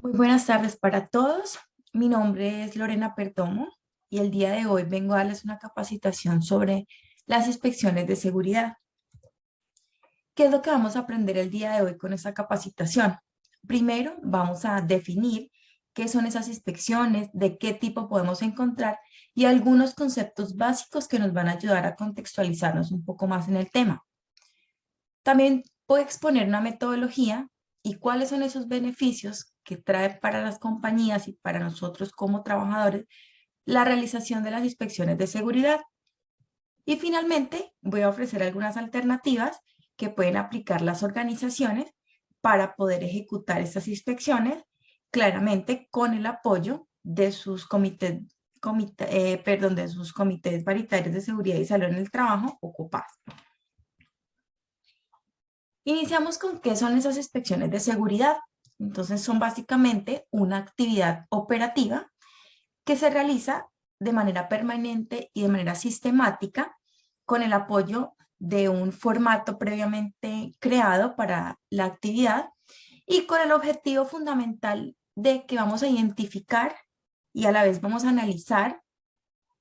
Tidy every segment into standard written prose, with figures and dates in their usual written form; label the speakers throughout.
Speaker 1: Muy buenas tardes para todos. Mi nombre es Lorena Perdomo y el día de hoy vengo a darles una capacitación sobre las inspecciones de seguridad. ¿Qué es lo que vamos a aprender el día de hoy con esta capacitación? Primero, vamos a definir qué son esas inspecciones, de qué tipo podemos encontrar y algunos conceptos básicos que nos van a ayudar a contextualizarnos un poco más en el tema. También voy a exponer una metodología y cuáles son esos beneficios que trae para las compañías y para nosotros como trabajadores la realización de las inspecciones de seguridad. Y finalmente voy a ofrecer algunas alternativas que pueden aplicar las organizaciones para poder ejecutar estas inspecciones, claramente con el apoyo de sus de sus comités paritarios de seguridad y salud en el trabajo o COPAS. Iniciamos con qué son esas inspecciones de seguridad. Entonces son básicamente una actividad operativa que se realiza de manera permanente y de manera sistemática con el apoyo de un formato previamente creado para la actividad y con el objetivo fundamental de que vamos a identificar y a la vez vamos a analizar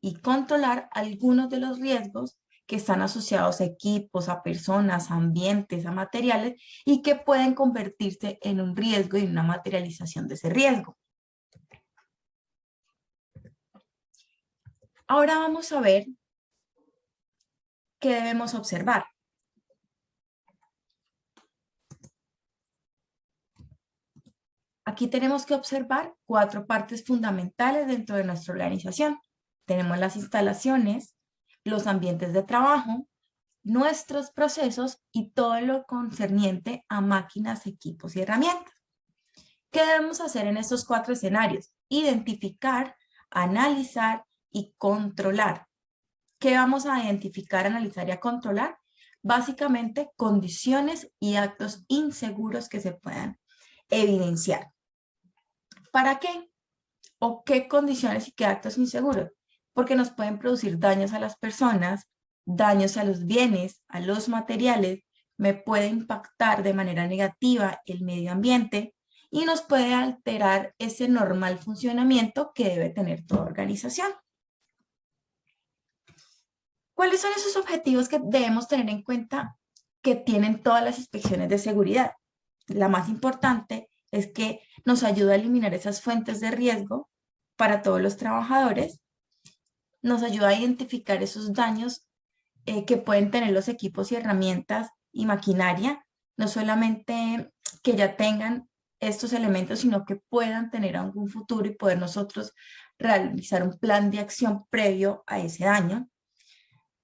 Speaker 1: y controlar algunos de los riesgos que están asociados a equipos, a personas, a ambientes, a materiales y que pueden convertirse en un riesgo y una materialización de ese riesgo. Ahora vamos a ver qué debemos observar. Aquí tenemos que observar 4 partes fundamentales dentro de nuestra organización. Tenemos las instalaciones, los ambientes de trabajo, nuestros procesos y todo lo concerniente a máquinas, equipos y herramientas. ¿Qué debemos hacer en estos 4 escenarios? Identificar, analizar y controlar. ¿Qué vamos a identificar, analizar y a controlar? Básicamente, condiciones y actos inseguros que se puedan evidenciar. ¿Para qué? ¿O qué condiciones y qué actos inseguros? Porque nos pueden producir daños a las personas, daños a los bienes, a los materiales, me puede impactar de manera negativa el medio ambiente y nos puede alterar ese normal funcionamiento que debe tener toda organización. ¿Cuáles son esos objetivos que debemos tener en cuenta que tienen todas las inspecciones de seguridad? La más importante es que nos ayuda a eliminar esas fuentes de riesgo para todos los trabajadores, nos ayuda a identificar esos daños que pueden tener los equipos y herramientas y maquinaria, no solamente que ya tengan estos elementos, sino que puedan tener algún futuro y poder nosotros realizar un plan de acción previo a ese daño.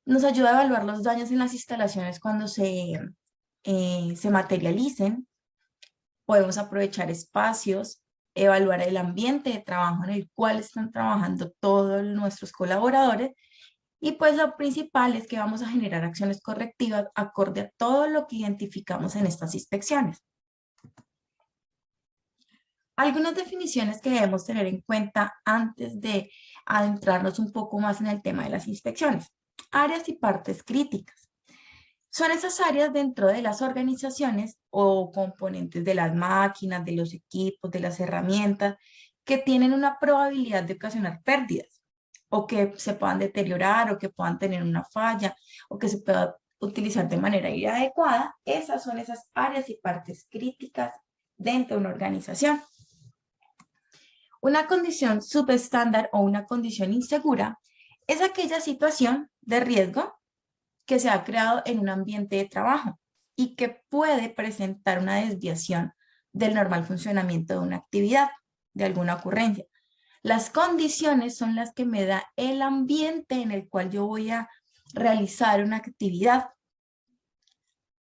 Speaker 1: Nos ayuda a evaluar los daños en las instalaciones cuando se materialicen. Podemos aprovechar espacios, evaluar el ambiente de trabajo en el cual están trabajando todos nuestros colaboradores y pues lo principal es que vamos a generar acciones correctivas acorde a todo lo que identificamos en estas inspecciones. Algunas definiciones que debemos tener en cuenta antes de adentrarnos un poco más en el tema de las inspecciones. Áreas y partes críticas. Son esas áreas dentro de las organizaciones o componentes de las máquinas, de los equipos, de las herramientas, que tienen una probabilidad de ocasionar pérdidas o que se puedan deteriorar o que puedan tener una falla o que se pueda utilizar de manera inadecuada. Esas son esas áreas y partes críticas dentro de una organización. Una condición subestándar o una condición insegura es aquella situación de riesgo que se ha creado en un ambiente de trabajo y que puede presentar una desviación del normal funcionamiento de una actividad, de alguna ocurrencia. Las condiciones son las que me da el ambiente en el cual yo voy a realizar una actividad.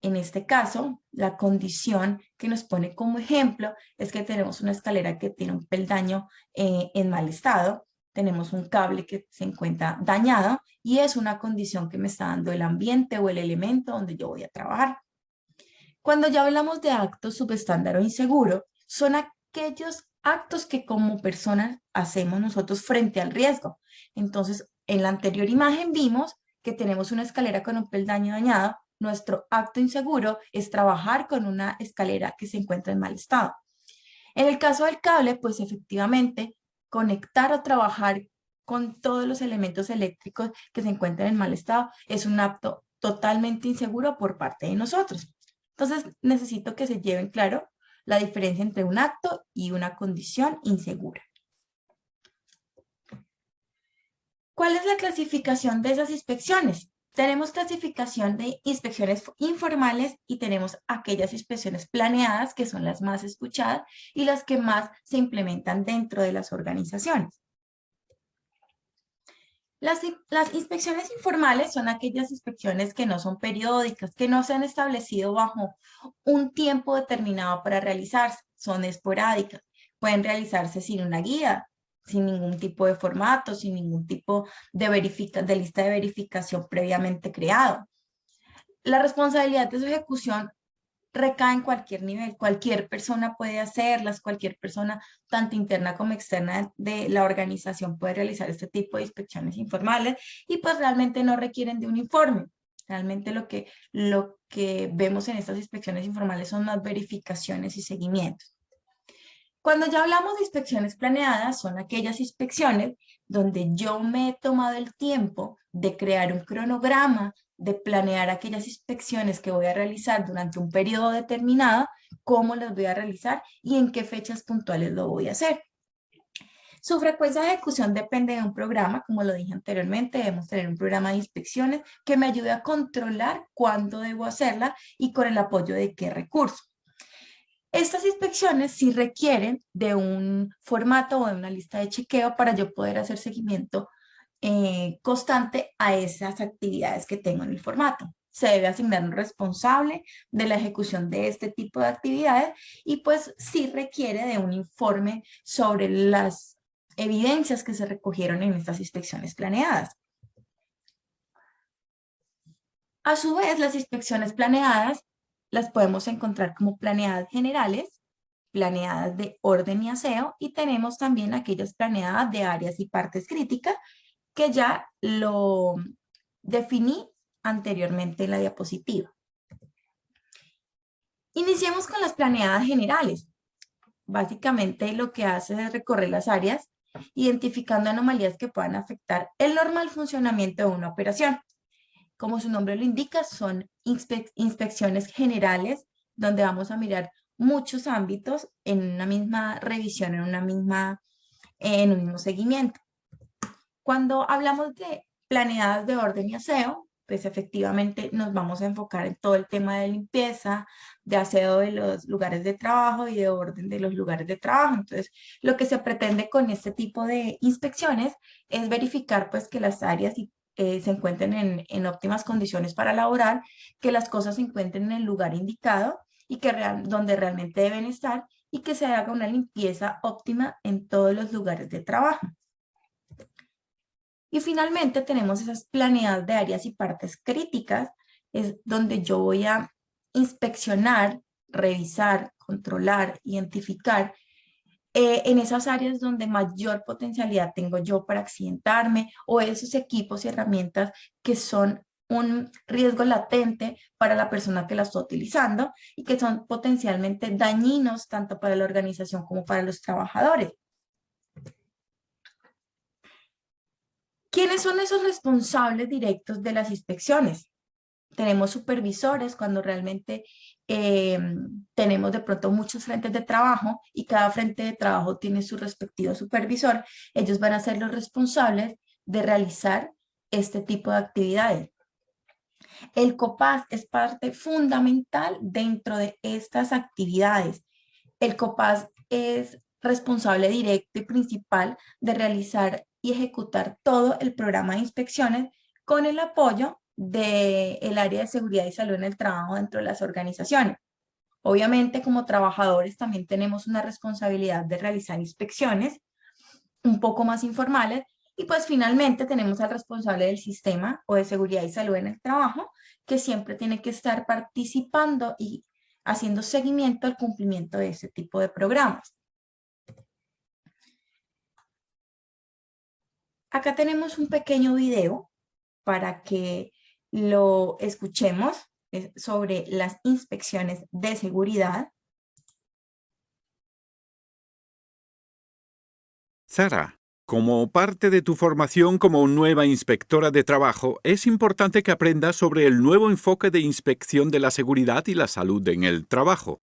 Speaker 1: En este caso, la condición que nos pone como ejemplo es que tenemos una escalera que tiene un peldaño en mal estado, tenemos un cable que se encuentra dañado y es una condición que me está dando el ambiente o el elemento donde yo voy a trabajar. Cuando ya hablamos de actos subestándar o inseguro, son aquellos actos que como personas hacemos nosotros frente al riesgo. Entonces, en la anterior imagen vimos que tenemos una escalera con un peldaño dañado. Nuestro acto inseguro es trabajar con una escalera que se encuentra en mal estado. En el caso del cable, pues efectivamente, conectar o trabajar con todos los elementos eléctricos que se encuentran en mal estado es un acto totalmente inseguro por parte de nosotros. Entonces, necesito que se lleven claro la diferencia entre un acto y una condición insegura. ¿Cuál es la clasificación de esas inspecciones? Tenemos clasificación de inspecciones informales y tenemos aquellas inspecciones planeadas, que son las más escuchadas y las que más se implementan dentro de las organizaciones. Las inspecciones informales son aquellas inspecciones que no son periódicas, que no se han establecido bajo un tiempo determinado para realizarse, son esporádicas, pueden realizarse sin una guía, sin ningún tipo de formato, sin ningún tipo de lista de verificación previamente creado. La responsabilidad de su ejecución recae en cualquier nivel, cualquier persona puede hacerlas, cualquier persona, tanto interna como externa de la organización puede realizar este tipo de inspecciones informales y pues realmente no requieren de un informe. Realmente lo que vemos en estas inspecciones informales son más verificaciones y seguimientos. Cuando ya hablamos de inspecciones planeadas, son aquellas inspecciones donde yo me he tomado el tiempo de crear un cronograma, de planear aquellas inspecciones que voy a realizar durante un periodo determinado, cómo las voy a realizar y en qué fechas puntuales lo voy a hacer. Su frecuencia de ejecución depende de un programa, como lo dije anteriormente, debemos tener un programa de inspecciones que me ayude a controlar cuándo debo hacerla y con el apoyo de qué recursos. Estas inspecciones sí requieren de un formato o de una lista de chequeo para yo poder hacer seguimiento constante a esas actividades que tengo en el formato. Se debe asignar un responsable de la ejecución de este tipo de actividades y pues sí requiere de un informe sobre las evidencias que se recogieron en estas inspecciones planeadas. A su vez, las inspecciones planeadas las podemos encontrar como planeadas generales, planeadas de orden y aseo, y tenemos también aquellas planeadas de áreas y partes críticas, que ya lo definí anteriormente en la diapositiva. Iniciemos con las planeadas generales. Básicamente lo que hace es recorrer las áreas, identificando anomalías que puedan afectar el normal funcionamiento de una operación. Como su nombre lo indica, son inspecciones generales donde vamos a mirar muchos ámbitos en una misma revisión, en un mismo seguimiento. Cuando hablamos de planeadas de orden y aseo, pues efectivamente nos vamos a enfocar en todo el tema de limpieza, de aseo de los lugares de trabajo y de orden de los lugares de trabajo. Entonces, lo que se pretende con este tipo de inspecciones es verificar pues que las áreas se encuentren en óptimas condiciones para laborar, que las cosas se encuentren en el lugar indicado y que donde realmente deben estar y que se haga una limpieza óptima en todos los lugares de trabajo. Y finalmente tenemos esas planeadas de áreas y partes críticas, es donde yo voy a inspeccionar, revisar, controlar, identificar en esas áreas donde mayor potencialidad tengo yo para accidentarme o esos equipos y herramientas que son un riesgo latente para la persona que la está utilizando y que son potencialmente dañinos tanto para la organización como para los trabajadores. ¿Quiénes son esos responsables directos de las inspecciones? Tenemos supervisores cuando realmente tenemos de pronto muchos frentes de trabajo y cada frente de trabajo tiene su respectivo supervisor. Ellos van a ser los responsables de realizar este tipo de actividades. El COPAS es parte fundamental dentro de estas actividades. El COPAS es responsable directo y principal de realizar y ejecutar todo el programa de inspecciones con el apoyo del área de seguridad y salud en el trabajo dentro de las organizaciones. Obviamente, como trabajadores también tenemos una responsabilidad de realizar inspecciones un poco más informales y pues finalmente tenemos al responsable del sistema o de seguridad y salud en el trabajo que siempre tiene que estar participando y haciendo seguimiento al cumplimiento de este tipo de programas. Acá tenemos un pequeño video para que lo escuchemos sobre las inspecciones de seguridad.
Speaker 2: Sara, como parte de tu formación como nueva inspectora de trabajo, es importante que aprendas sobre el nuevo enfoque de inspección de la seguridad y la salud en el trabajo.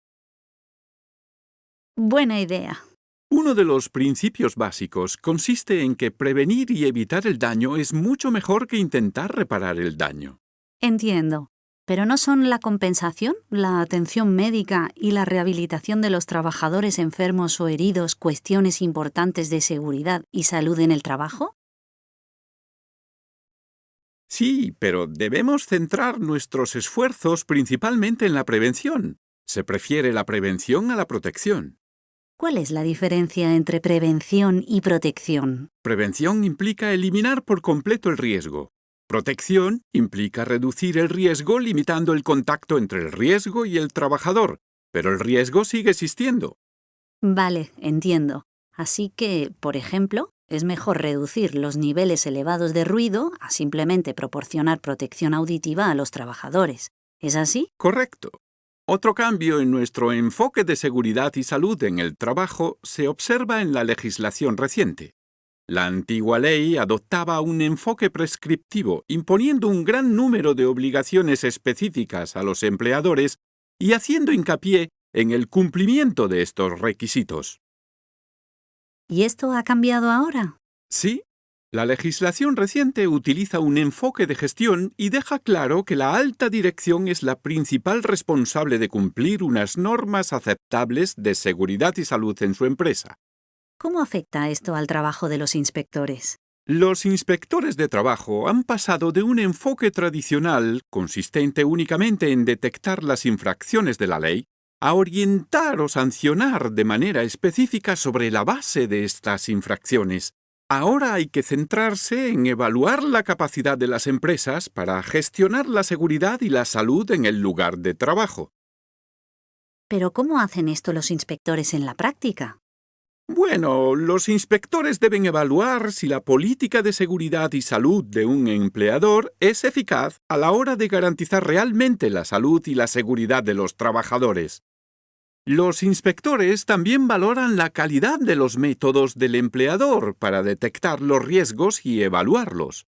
Speaker 3: Buena idea.
Speaker 2: Uno de los principios básicos consiste en que prevenir y evitar el daño es mucho mejor que intentar reparar el daño.
Speaker 3: Entiendo. ¿Pero no son la compensación, la atención médica y la rehabilitación de los trabajadores enfermos o heridos cuestiones importantes de seguridad y salud en el trabajo?
Speaker 2: Sí, pero debemos centrar nuestros esfuerzos principalmente en la prevención. Se prefiere la prevención a la protección.
Speaker 3: ¿Cuál es la diferencia entre prevención y protección?
Speaker 2: Prevención implica eliminar por completo el riesgo. Protección implica reducir el riesgo limitando el contacto entre el riesgo y el trabajador, pero el riesgo sigue existiendo.
Speaker 3: Vale, entiendo. Así que, por ejemplo, es mejor reducir los niveles elevados de ruido a simplemente proporcionar protección auditiva a los trabajadores. ¿Es así?
Speaker 2: Correcto. Otro cambio en nuestro enfoque de seguridad y salud en el trabajo se observa en la legislación reciente. La antigua ley adoptaba un enfoque prescriptivo, imponiendo un gran número de obligaciones específicas a los empleadores y haciendo hincapié en el cumplimiento de estos requisitos.
Speaker 3: ¿Y esto ha cambiado ahora?
Speaker 2: Sí, la legislación reciente utiliza un enfoque de gestión y deja claro que la alta dirección es la principal responsable de cumplir unas normas aceptables de seguridad y salud en su empresa.
Speaker 3: ¿Cómo afecta esto al trabajo de los inspectores?
Speaker 2: Los inspectores de trabajo han pasado de un enfoque tradicional, consistente únicamente en detectar las infracciones de la ley, a orientar o sancionar de manera específica sobre la base de estas infracciones. Ahora hay que centrarse en evaluar la capacidad de las empresas para gestionar la seguridad y la salud en el lugar de trabajo.
Speaker 3: ¿Pero cómo hacen esto los inspectores en la práctica?
Speaker 2: Bueno, los inspectores deben evaluar si la política de seguridad y salud de un empleador es eficaz a la hora de garantizar realmente la salud y la seguridad de los trabajadores. Los inspectores también valoran la calidad de los métodos del empleador para detectar los riesgos y evaluarlos.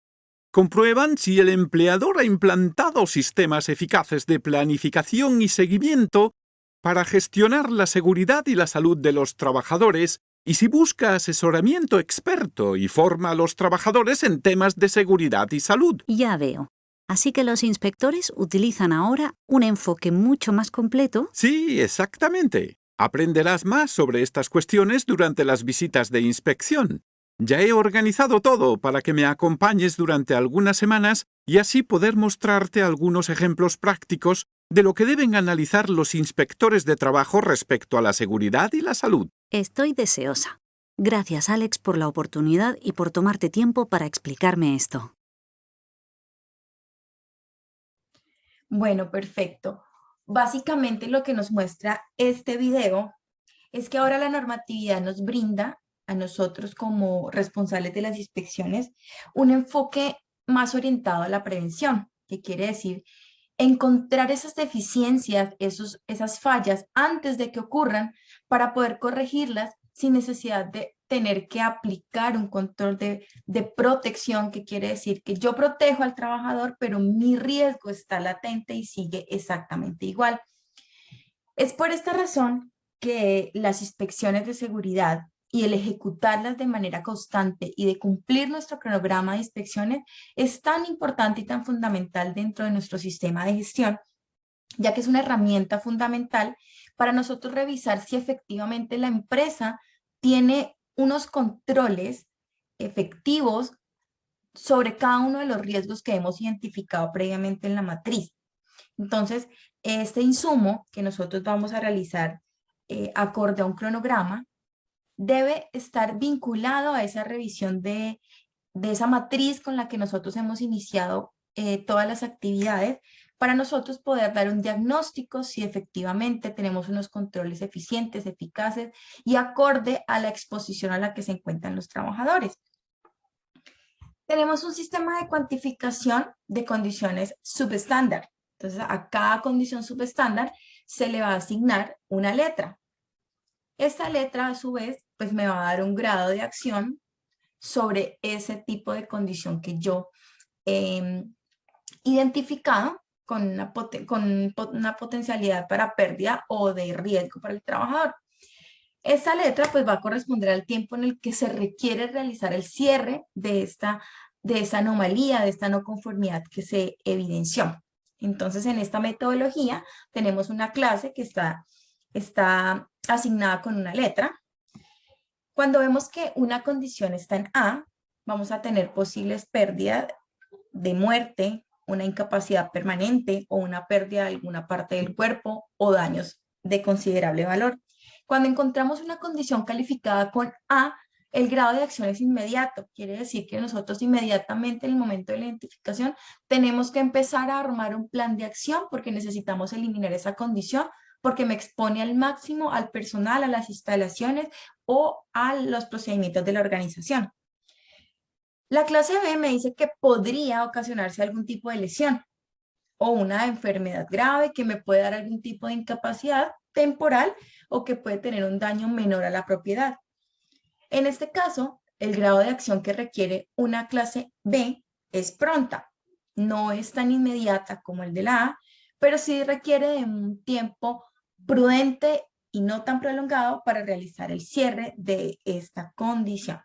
Speaker 2: Comprueban si el empleador ha implantado sistemas eficaces de planificación y seguimiento para gestionar la seguridad y la salud de los trabajadores y si busca asesoramiento experto y forma a los trabajadores en temas de seguridad y salud.
Speaker 3: Ya veo. Así que los inspectores utilizan ahora un enfoque mucho más completo.
Speaker 2: Sí, exactamente. Aprenderás más sobre estas cuestiones durante las visitas de inspección. Ya he organizado todo para que me acompañes durante algunas semanas y así poder mostrarte algunos ejemplos prácticos de lo que deben analizar los inspectores de trabajo respecto a la seguridad y la salud.
Speaker 3: Estoy deseosa. Gracias, Alex, por la oportunidad y por tomarte tiempo para explicarme esto.
Speaker 1: Bueno, perfecto. Básicamente lo que nos muestra este video es que ahora la normatividad nos brinda a nosotros como responsables de las inspecciones un enfoque más orientado a la prevención, que quiere decir encontrar esas deficiencias, esas fallas antes de que ocurran para poder corregirlas sin necesidad de tener que aplicar un control de protección, que quiere decir que yo protejo al trabajador, pero mi riesgo está latente y sigue exactamente igual. Es por esta razón que las inspecciones de seguridad y el ejecutarlas de manera constante y de cumplir nuestro cronograma de inspecciones es tan importante y tan fundamental dentro de nuestro sistema de gestión, ya que es una herramienta fundamental para nosotros revisar si efectivamente la empresa tiene unos controles efectivos sobre cada uno de los riesgos que hemos identificado previamente en la matriz. Entonces, este insumo que nosotros vamos a realizar acorde a un cronograma debe estar vinculado a esa revisión de esa matriz con la que nosotros hemos iniciado todas las actividades para nosotros poder dar un diagnóstico si efectivamente tenemos unos controles eficientes, eficaces y acorde a la exposición a la que se encuentran los trabajadores. Tenemos un sistema de cuantificación de condiciones subestándar. Entonces, a cada condición subestándar se le va a asignar una letra. Esta letra, a su vez, pues me va a dar un grado de acción sobre ese tipo de condición que yo he identificado con una potencialidad para pérdida o de riesgo para el trabajador. Esta letra pues va a corresponder al tiempo en el que se requiere realizar el cierre de esta anomalía, de esta no conformidad que se evidenció. Entonces, en esta metodología tenemos una clase que está asignada con una letra. Cuando vemos que una condición está en A, vamos a tener posibles pérdidas de muerte, una incapacidad permanente o una pérdida de alguna parte del cuerpo o daños de considerable valor. Cuando encontramos una condición calificada con A, el grado de acción es inmediato. Quiere decir que nosotros inmediatamente en el momento de la identificación tenemos que empezar a armar un plan de acción porque necesitamos eliminar esa condición porque me expone al máximo al personal, a las instalaciones o a los procedimientos de la organización. La clase B me dice que podría ocasionarse algún tipo de lesión o una enfermedad grave que me puede dar algún tipo de incapacidad temporal o que puede tener un daño menor a la propiedad. En este caso, el grado de acción que requiere una clase B es pronta. No es tan inmediata como el de la A, pero sí requiere de un tiempo prudente y no tan prolongado para realizar el cierre de esta condición.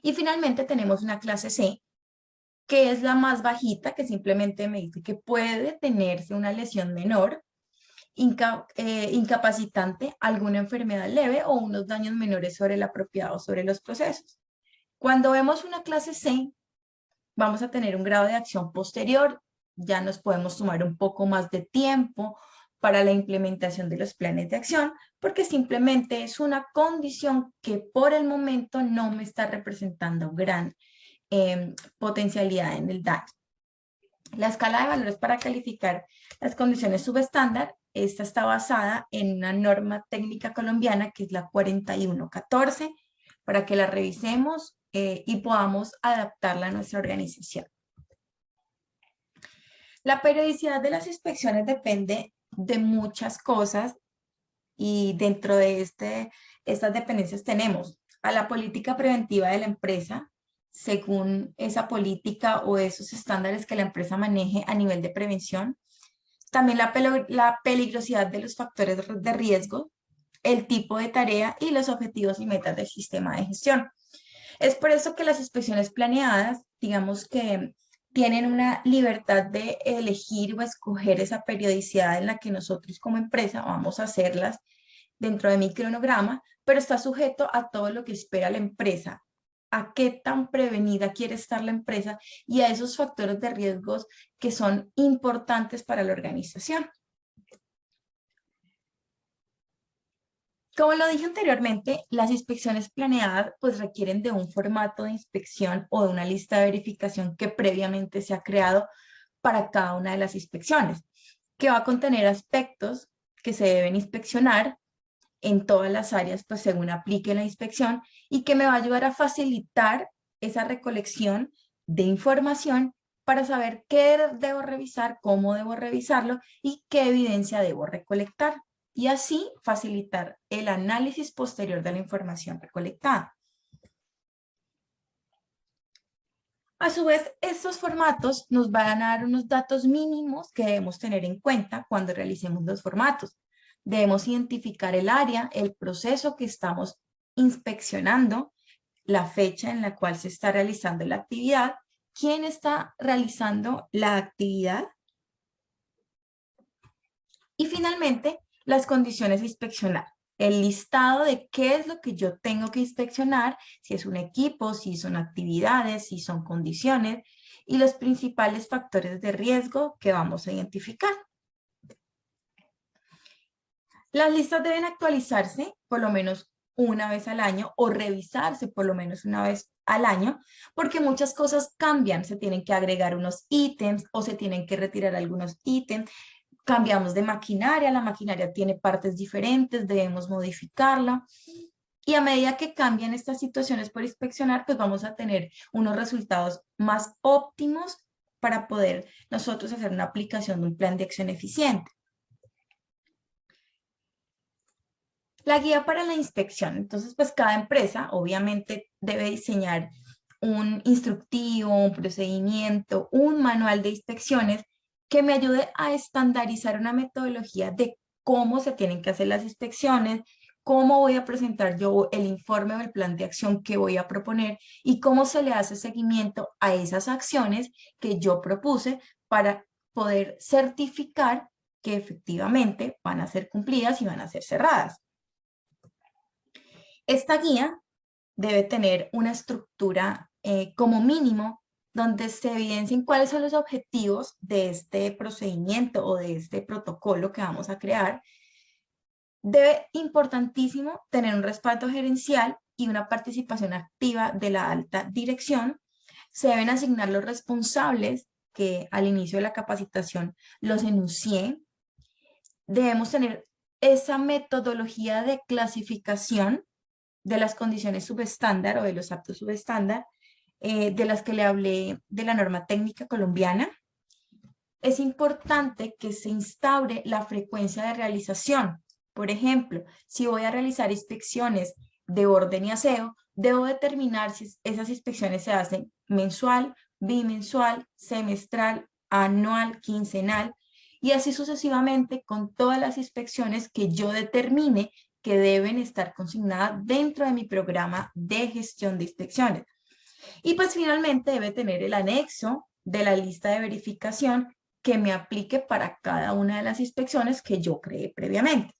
Speaker 1: Y finalmente tenemos una clase C, que es la más bajita, que simplemente me dice que puede tenerse una lesión menor, incapacitante, alguna enfermedad leve o unos daños menores sobre la propiedad o sobre los procesos. Cuando vemos una clase C, vamos a tener un grado de acción posterior, ya nos podemos tomar un poco más de tiempo para la implementación de los planes de acción, porque simplemente es una condición que por el momento no me está representando gran potencialidad en el daño. La escala de valores para calificar las condiciones subestándar, esta está basada en una norma técnica colombiana que es la 4114, para que la revisemos y podamos adaptarla a nuestra organización. La periodicidad de las inspecciones depende de muchas cosas y dentro de estas dependencias tenemos a la política preventiva de la empresa, según esa política o esos estándares que la empresa maneje a nivel de prevención. También la peligrosidad de los factores de riesgo, el tipo de tarea y los objetivos y metas del sistema de gestión. Es por eso que las inspecciones planeadas, digamos que tienen una libertad de elegir o escoger esa periodicidad en la que nosotros como empresa vamos a hacerlas dentro de mi cronograma, pero está sujeto a todo lo que espera la empresa, a qué tan prevenida quiere estar la empresa y a esos factores de riesgos que son importantes para la organización. Como lo dije anteriormente, las inspecciones planeadas pues requieren de un formato de inspección o de una lista de verificación que previamente se ha creado para cada una de las inspecciones, que va a contener aspectos que se deben inspeccionar en todas las áreas, pues según aplique la inspección, y que me va a ayudar a facilitar esa recolección de información para saber qué debo revisar, cómo debo revisarlo y qué evidencia debo recolectar, y así facilitar el análisis posterior de la información recolectada. A su vez, estos formatos nos van a dar unos datos mínimos que debemos tener en cuenta cuando realicemos los formatos. Debemos identificar el área, el proceso que estamos inspeccionando, la fecha en la cual se está realizando la actividad, quién está realizando la actividad y finalmente las condiciones de inspeccionar. El listado de qué es lo que yo tengo que inspeccionar, si es un equipo, si son actividades, si son condiciones y los principales factores de riesgo que vamos a identificar. Las listas deben actualizarse por lo menos una vez al año o revisarse por lo menos una vez al año, porque muchas cosas cambian, se tienen que agregar unos ítems o se tienen que retirar algunos ítems, cambiamos de maquinaria, la maquinaria tiene partes diferentes, debemos modificarla. Y a medida que cambian estas situaciones por inspeccionar, pues vamos a tener unos resultados más óptimos para poder nosotros hacer una aplicación de un plan de acción eficiente. La guía para la inspección. Entonces, pues cada empresa obviamente debe diseñar un instructivo, un procedimiento, un manual de inspecciones que me ayude a estandarizar una metodología de cómo se tienen que hacer las inspecciones, cómo voy a presentar yo el informe o el plan de acción que voy a proponer y cómo se le hace seguimiento a esas acciones que yo propuse para poder certificar que efectivamente van a ser cumplidas y van a ser cerradas. Esta guía debe tener una estructura como mínimo donde se evidencien cuáles son los objetivos de este procedimiento o de este protocolo que vamos a crear. Debe, importantísimo, tener un respaldo gerencial y una participación activa de la alta dirección. Se deben asignar los responsables que al inicio de la capacitación los enuncié. Debemos tener esa metodología de clasificación de las condiciones subestándar o de los aptos subestándar, de las que le hablé de la norma técnica colombiana. Es importante que se instaure la frecuencia de realización. Por ejemplo, si voy a realizar inspecciones de orden y aseo, debo determinar si esas inspecciones se hacen mensual, bimensual, semestral, anual, quincenal, y así sucesivamente con todas las inspecciones que yo determine que deben estar consignadas dentro de mi programa de gestión de inspecciones. Y pues finalmente debe tener el anexo de la lista de verificación que me aplique para cada una de las inspecciones que yo creé previamente.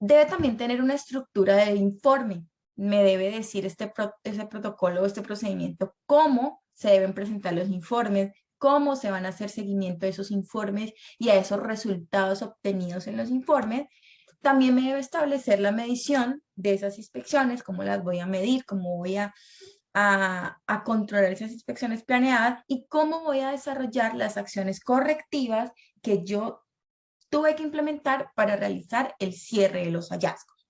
Speaker 1: Debe también tener una estructura de informe. Me debe decir ese protocolo o este procedimiento cómo se deben presentar los informes, cómo se van a hacer seguimiento de esos informes y a esos resultados obtenidos en los informes. También me debe establecer la medición de esas inspecciones, cómo las voy a medir, cómo voy a controlar esas inspecciones planeadas y cómo voy a desarrollar las acciones correctivas que yo tuve que implementar para realizar el cierre de los hallazgos.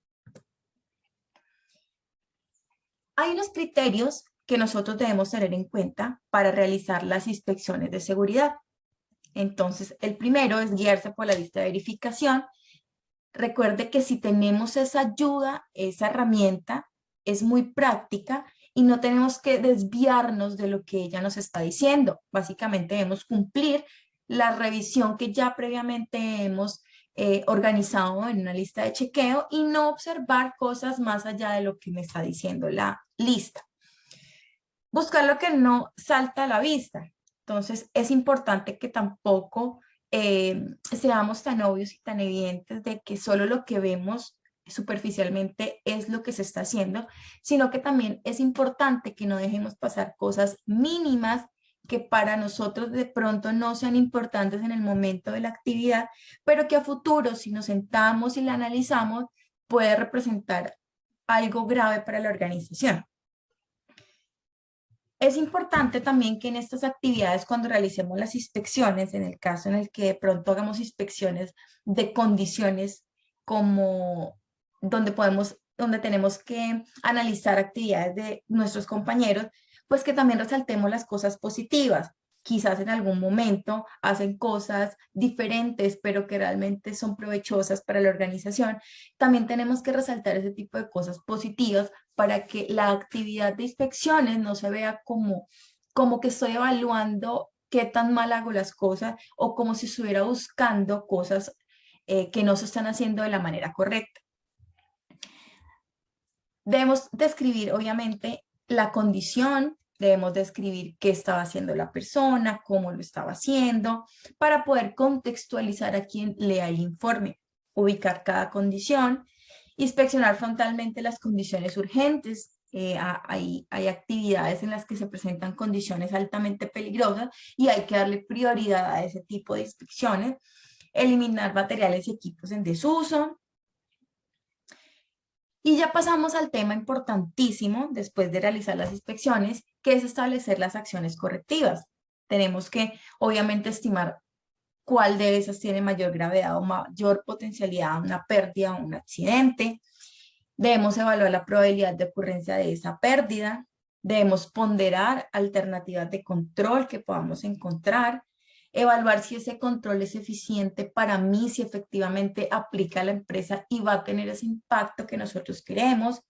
Speaker 1: Hay unos criterios que nosotros debemos tener en cuenta para realizar las inspecciones de seguridad. Entonces, el primero es guiarse por la lista de verificación. Recuerde que si tenemos esa ayuda, esa herramienta, es muy práctica y no tenemos que desviarnos de lo que ella nos está diciendo. Básicamente debemos cumplir la revisión que ya previamente hemos organizado en una lista de chequeo y no observar cosas más allá de lo que me está diciendo la lista. Buscar lo que no salta a la vista. Entonces es importante que tampoco seamos tan obvios y tan evidentes de que solo lo que vemos superficialmente es lo que se está haciendo, sino que también es importante que no dejemos pasar cosas mínimas que para nosotros de pronto no sean importantes en el momento de la actividad, pero que a futuro, si nos sentamos y la analizamos, puede representar algo grave para la organización. Es importante también que en estas actividades, cuando realicemos las inspecciones, en el caso en el que de pronto hagamos inspecciones de condiciones como donde tenemos que analizar actividades de nuestros compañeros, pues que también resaltemos las cosas positivas. Quizás en algún momento hacen cosas diferentes, pero que realmente son provechosas para la organización. También tenemos que resaltar ese tipo de cosas positivas para que la actividad de inspecciones no se vea como que estoy evaluando qué tan mal hago las cosas o como si estuviera buscando cosas que no se están haciendo de la manera correcta. Debemos describir, obviamente, la condición, debemos describir qué estaba haciendo la persona, cómo lo estaba haciendo, para poder contextualizar a quien lea el informe, ubicar cada condición, inspeccionar frontalmente las condiciones urgentes. Hay actividades en las que se presentan condiciones altamente peligrosas y hay que darle prioridad a ese tipo de inspecciones, eliminar materiales y equipos en desuso. Y ya pasamos al tema importantísimo después de realizar las inspecciones, que es establecer las acciones correctivas. Tenemos que, obviamente, estimar cuál de esas tiene mayor gravedad o mayor potencialidad a una pérdida o un accidente. Debemos evaluar la probabilidad de ocurrencia de esa pérdida. Debemos ponderar alternativas de control que podamos encontrar. evaluar si ese control es eficiente para mí, si efectivamente aplica a la empresa y va a tener ese impacto que nosotros queremos,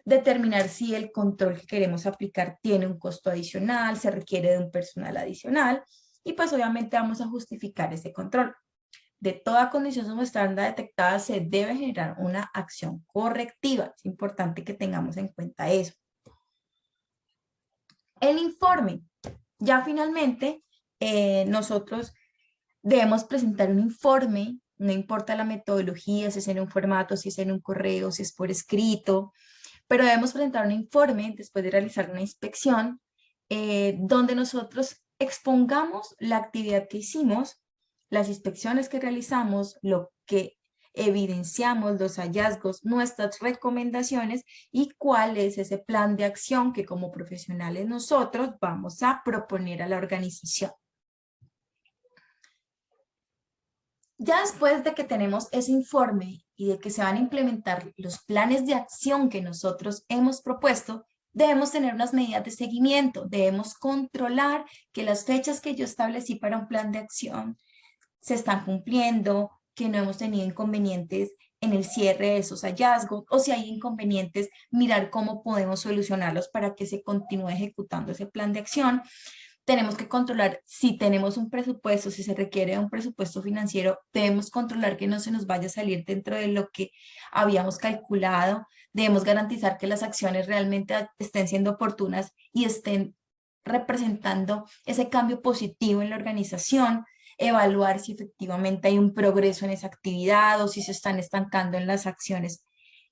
Speaker 1: determinar si el control que queremos aplicar tiene un costo adicional, se requiere de un personal adicional, y pues obviamente vamos a justificar ese control. De toda condición subestándar detectada se debe generar una acción correctiva. Es importante que tengamos en cuenta eso. El informe. Ya finalmente, nosotros debemos presentar un informe, no importa la metodología, si es en un formato, si es en un correo, si es por escrito, pero debemos presentar un informe después de realizar una inspección donde nosotros expongamos la actividad que hicimos, las inspecciones que realizamos, lo que evidenciamos, los hallazgos, nuestras recomendaciones y cuál es ese plan de acción que como profesionales nosotros vamos a proponer a la organización. Ya después de que tenemos ese informe y de que se van a implementar los planes de acción que nosotros hemos propuesto, debemos tener unas medidas de seguimiento, debemos controlar que las fechas que yo establecí para un plan de acción se están cumpliendo, que no hemos tenido inconvenientes en el cierre de esos hallazgos, o si hay inconvenientes, mirar cómo podemos solucionarlos para que se continúe ejecutando ese plan de acción. Tenemos que controlar si tenemos un presupuesto, si se requiere un presupuesto financiero, debemos controlar que no se nos vaya a salir dentro de lo que habíamos calculado, debemos garantizar que las acciones realmente estén siendo oportunas y estén representando ese cambio positivo en la organización, evaluar si efectivamente hay un progreso en esa actividad o si se están estancando en las acciones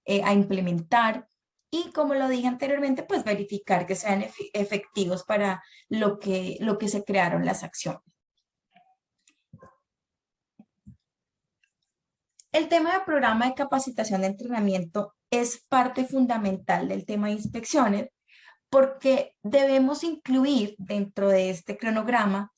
Speaker 1: a implementar. Y como lo dije anteriormente, pues verificar que sean efectivos para lo que se crearon las acciones. El tema del programa de capacitación de entrenamiento es parte fundamental del tema de inspecciones porque debemos incluir dentro de este cronograma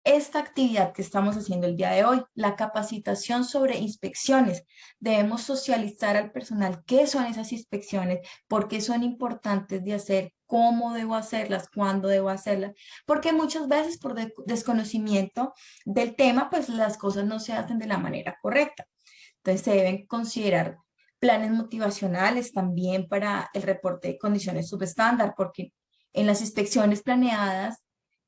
Speaker 1: esta actividad que estamos haciendo el día de hoy, la capacitación sobre inspecciones. Debemos socializar al personal qué son esas inspecciones, por qué son importantes de hacer, cómo debo hacerlas, cuándo debo hacerlas, porque muchas veces por desconocimiento del tema, pues las cosas no se hacen de la manera correcta. Entonces se deben considerar planes motivacionales también para el reporte de condiciones subestándar, porque en las inspecciones planeadas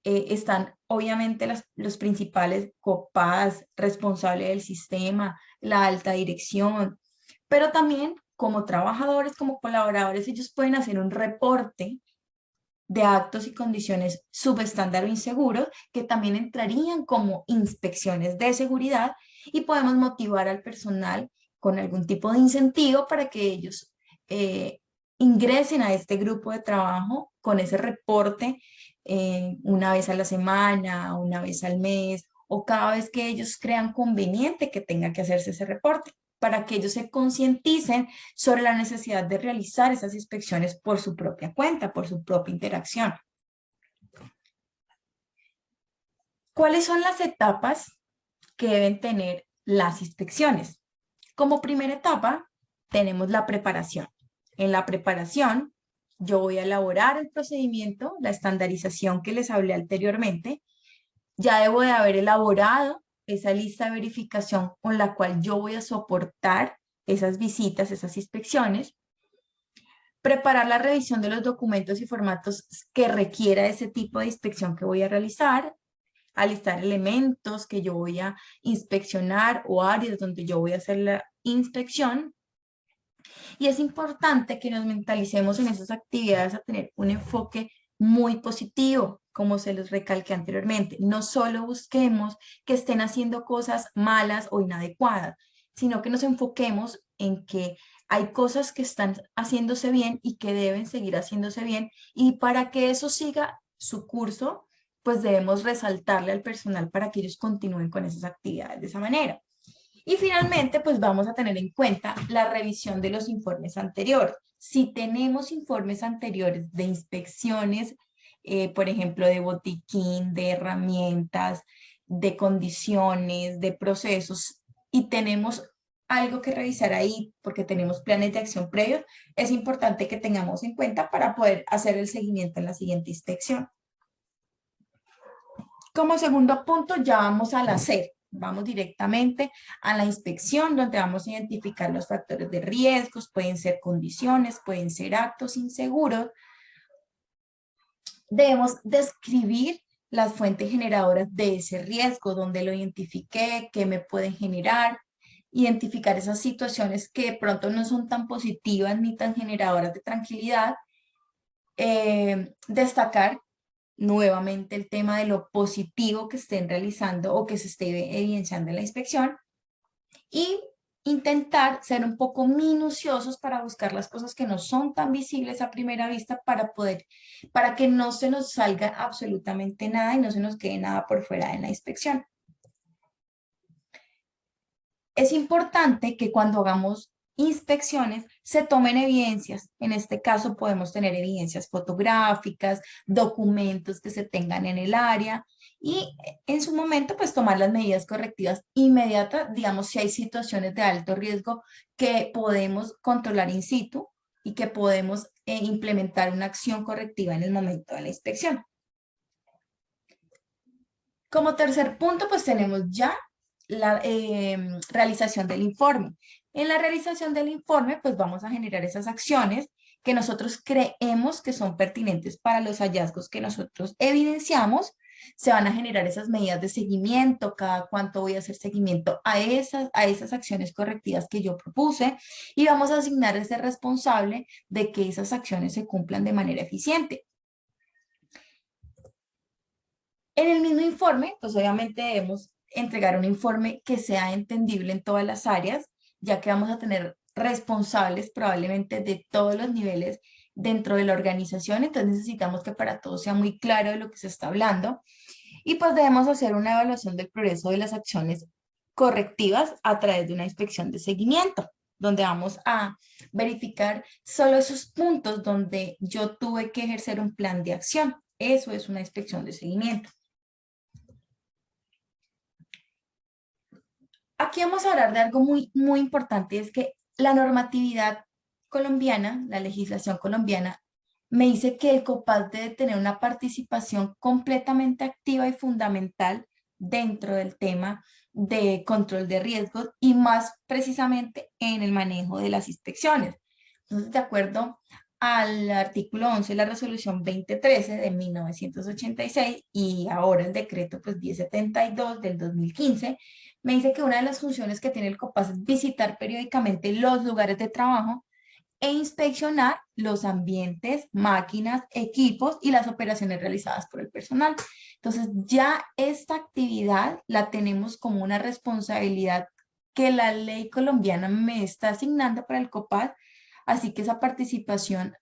Speaker 1: están obviamente los principales COPAS, responsable del sistema, la alta dirección, pero también como trabajadores, como colaboradores, ellos pueden hacer un reporte de actos y condiciones subestándar o inseguros que también entrarían como inspecciones de seguridad y podemos motivar al personal con algún tipo de incentivo para que ellos ingresen a este grupo de trabajo con ese reporte una vez a la semana, una vez al mes o cada vez que ellos crean conveniente que tenga que hacerse ese reporte, para que ellos se concienticen sobre la necesidad de realizar esas inspecciones por su propia cuenta, por su propia interacción. ¿Cuáles son las etapas que deben tener las inspecciones? Como primera etapa, tenemos la preparación. En la preparación, yo voy a elaborar el procedimiento, la estandarización que les hablé anteriormente. Ya debo de haber elaborado esa lista de verificación con la cual yo voy a soportar esas visitas, esas inspecciones. Preparar la revisión de los documentos y formatos que requiera ese tipo de inspección que voy a realizar. Alistar elementos que yo voy a inspeccionar o áreas donde yo voy a hacer la inspección. Y es importante que nos mentalicemos en esas actividades a tener un enfoque muy positivo, como se los recalqué anteriormente. No solo busquemos que estén haciendo cosas malas o inadecuadas, sino que nos enfoquemos en que hay cosas que están haciéndose bien y que deben seguir haciéndose bien. Y para que eso siga su curso, pues debemos resaltarle al personal para que ellos continúen con esas actividades de esa manera. Y finalmente, pues vamos a tener en cuenta la revisión de los informes anteriores. Si tenemos informes anteriores de inspecciones, por ejemplo, de botiquín, de herramientas, de condiciones, de procesos, y tenemos algo que revisar ahí porque tenemos planes de acción previos, es importante que tengamos en cuenta para poder hacer el seguimiento en la siguiente inspección. Como segundo punto, ya vamos al hacer. Vamos directamente a la inspección, donde vamos a identificar los factores de riesgos, pueden ser condiciones, pueden ser actos inseguros. Debemos describir las fuentes generadoras de ese riesgo, donde lo identifiqué, qué me pueden generar, identificar esas situaciones que de pronto no son tan positivas ni tan generadoras de tranquilidad, destacar nuevamente el tema de lo positivo que estén realizando o que se esté evidenciando en la inspección y intentar ser un poco minuciosos para buscar las cosas que no son tan visibles a primera vista para que no se nos salga absolutamente nada y no se nos quede nada por fuera de la inspección. Es importante que cuando hagamos inspecciones se tomen evidencias. En este caso podemos tener evidencias fotográficas, documentos que se tengan en el área y en su momento pues tomar las medidas correctivas inmediatas, digamos si hay situaciones de alto riesgo que podemos controlar in situ y que podemos implementar una acción correctiva en el momento de la inspección. Como tercer punto pues tenemos ya la realización del informe. En la realización del informe, pues vamos a generar esas acciones que nosotros creemos que son pertinentes para los hallazgos que nosotros evidenciamos. Se van a generar esas medidas de seguimiento, cada cuánto voy a hacer seguimiento a esas acciones correctivas que yo propuse y vamos a asignar ese responsable de que esas acciones se cumplan de manera eficiente. En el mismo informe, pues obviamente debemos entregar un informe que sea entendible en todas las áreas, ya que vamos a tener responsables probablemente de todos los niveles dentro de la organización, entonces necesitamos que para todos sea muy claro de lo que se está hablando y pues debemos hacer una evaluación del progreso de las acciones correctivas a través de una inspección de seguimiento, donde vamos a verificar solo esos puntos donde yo tuve que ejercer un plan de acción. Eso es una inspección de seguimiento. Aquí vamos a hablar de algo muy importante, y es que la normatividad colombiana, la legislación colombiana, me dice que el COPAS debe tener una participación completamente activa y fundamental dentro del tema de control de riesgos y más precisamente en el manejo de las inspecciones. Entonces, de acuerdo al artículo 11 de la resolución 2013 de 1986 y ahora el decreto pues 1072 del 2015, me dice que una de las funciones que tiene el COPAS es visitar periódicamente los lugares de trabajo e inspeccionar los ambientes, máquinas, equipos y las operaciones realizadas por el personal. Entonces ya esta actividad la tenemos como una responsabilidad que la ley colombiana me está asignando para el COPAS, así que esa participación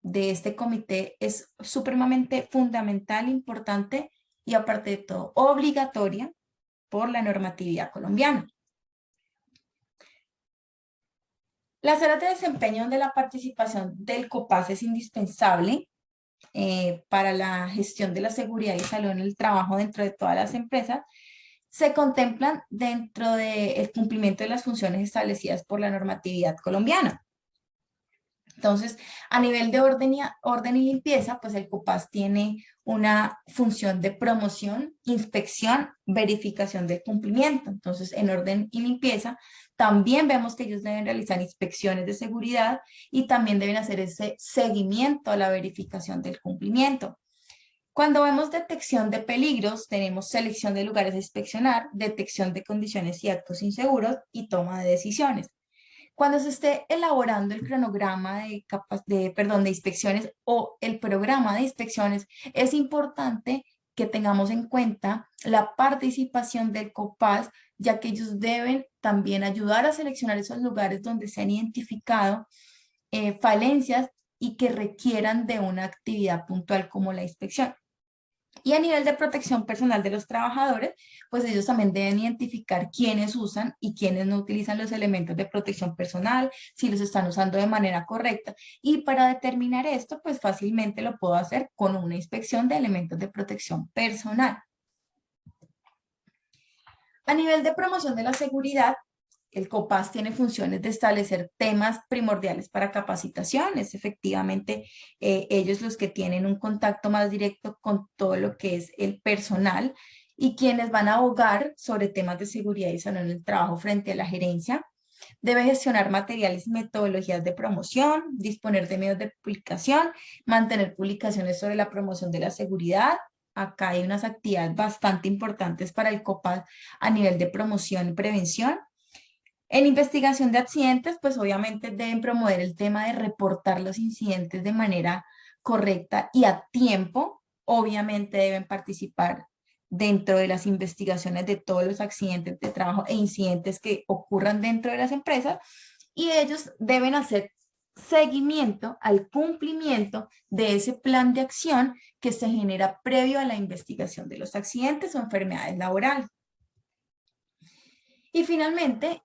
Speaker 1: de este comité es supremamente fundamental, importante y aparte de todo obligatoria por la normatividad colombiana. Las áreas de desempeño donde la participación del COPAS es indispensable para la gestión de la seguridad y salud en el trabajo dentro de todas las empresas se contemplan dentro del cumplimiento de las funciones establecidas por la normatividad colombiana. Entonces, a nivel de orden y limpieza, pues el COPAS tiene una función de promoción, inspección, verificación del cumplimiento. Entonces, en orden y limpieza, también vemos que ellos deben realizar inspecciones de seguridad y también deben hacer ese seguimiento a la verificación del cumplimiento. Cuando vemos detección de peligros, tenemos selección de lugares a inspeccionar, detección de condiciones y actos inseguros y toma de decisiones. Cuando se esté elaborando el cronograma de inspecciones o el programa de inspecciones, es importante que tengamos en cuenta la participación del COPAS, ya que ellos deben también ayudar a seleccionar esos lugares donde se han identificado falencias y que requieran de una actividad puntual como la inspección. Y a nivel de protección personal de los trabajadores, pues ellos también deben identificar quiénes usan y quiénes no utilizan los elementos de protección personal, si los están usando de manera correcta. Y para determinar esto, pues fácilmente lo puedo hacer con una inspección de elementos de protección personal. A nivel de promoción de la seguridad, el COPAS tiene funciones de establecer temas primordiales para capacitaciones. Efectivamente, ellos los que tienen un contacto más directo con todo lo que es el personal y quienes van a abogar sobre temas de seguridad y salud en el trabajo frente a la gerencia. Debe gestionar materiales y metodologías de promoción, disponer de medios de publicación, mantener publicaciones sobre la promoción de la seguridad. Acá hay unas actividades bastante importantes para el COPAS a nivel de promoción y prevención. En investigación de accidentes, pues obviamente deben promover el tema de reportar los incidentes de manera correcta y a tiempo. Obviamente deben participar dentro de las investigaciones de todos los accidentes de trabajo e incidentes que ocurran dentro de las empresas y ellos deben hacer seguimiento al cumplimiento de ese plan de acción que se genera previo a la investigación de los accidentes o enfermedades laborales. Y finalmente,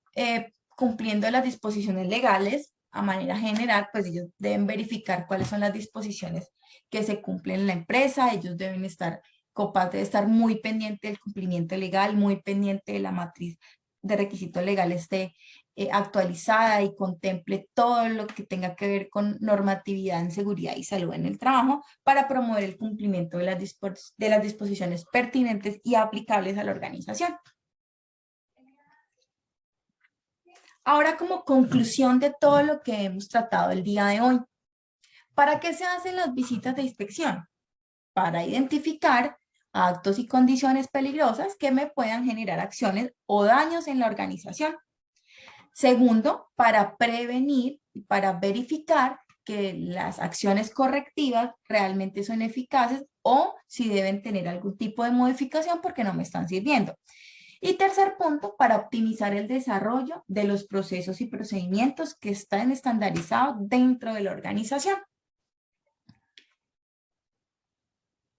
Speaker 1: cumpliendo las disposiciones legales, a manera general, pues ellos deben verificar cuáles son las disposiciones que se cumplen en la empresa, ellos deben estar, COPAS debe estar muy pendiente del cumplimiento legal, muy pendiente de la matriz de requisitos legales esté actualizada y contemple todo lo que tenga que ver con normatividad en seguridad y salud en el trabajo para promover el cumplimiento de las disposiciones pertinentes y aplicables a la organización. Ahora, como conclusión de todo lo que hemos tratado el día de hoy, ¿para qué se hacen las visitas de inspección? Para identificar actos y condiciones peligrosas que me puedan generar acciones o daños en la organización. Segundo, para prevenir y para verificar que las acciones correctivas realmente son eficaces o si deben tener algún tipo de modificación porque no me están sirviendo. Y tercer punto, para optimizar el desarrollo de los procesos y procedimientos que están estandarizados dentro de la organización.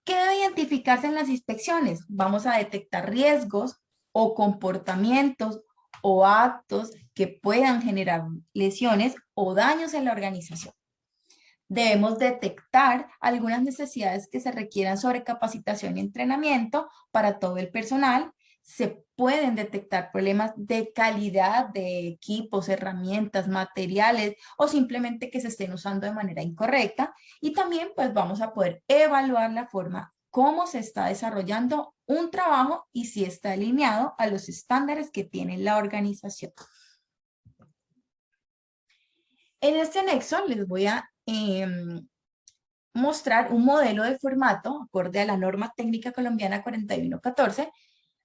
Speaker 1: ¿Qué debe identificarse en las inspecciones? Vamos a detectar riesgos o comportamientos o actos que puedan generar lesiones o daños en la organización. Debemos detectar algunas necesidades que se requieran sobre capacitación y entrenamiento para todo el personal. Se pueden detectar problemas de calidad de equipos, herramientas, materiales o simplemente que se estén usando de manera incorrecta. Y también pues vamos a poder evaluar la forma cómo se está desarrollando un trabajo y si está alineado a los estándares que tiene la organización. En este anexo les voy a mostrar un modelo de formato acorde a la norma técnica colombiana 4114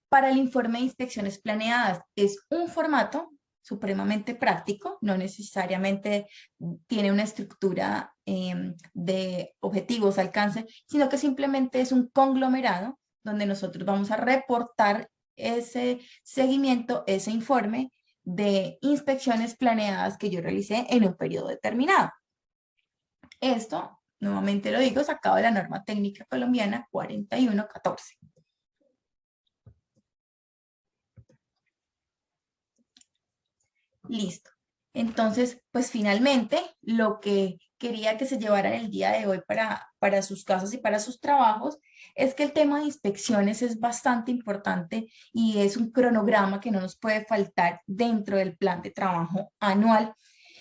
Speaker 1: para el informe de inspecciones planeadas. Es un formato supremamente práctico, no necesariamente tiene una estructura de objetivos, alcance, sino que simplemente es un conglomerado donde nosotros vamos a reportar ese seguimiento, ese informe de inspecciones planeadas que yo realicé en un periodo determinado. Esto, nuevamente lo digo, sacado de la norma técnica colombiana 4114. Listo. Entonces, pues finalmente, lo que quería que se llevaran el día de hoy para sus casas y para sus trabajos es que el tema de inspecciones es bastante importante y es un cronograma que no nos puede faltar dentro del plan de trabajo anual.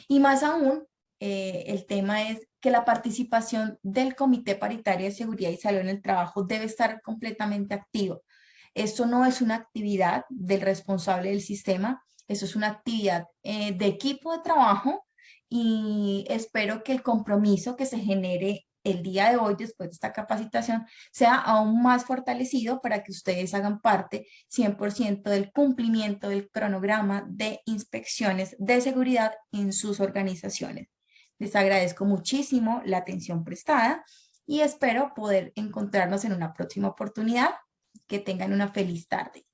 Speaker 1: Y más aún, el tema es que la participación del Comité Paritario de Seguridad y Salud en el Trabajo debe estar completamente activo. Esto no es una actividad del responsable del sistema, eso es una actividad de equipo de trabajo y espero que el compromiso que se genere el día de hoy, después de esta capacitación, sea aún más fortalecido para que ustedes hagan parte 100% del cumplimiento del cronograma de inspecciones de seguridad en sus organizaciones. Les agradezco muchísimo la atención prestada y espero poder encontrarnos en una próxima oportunidad. Que tengan una feliz tarde.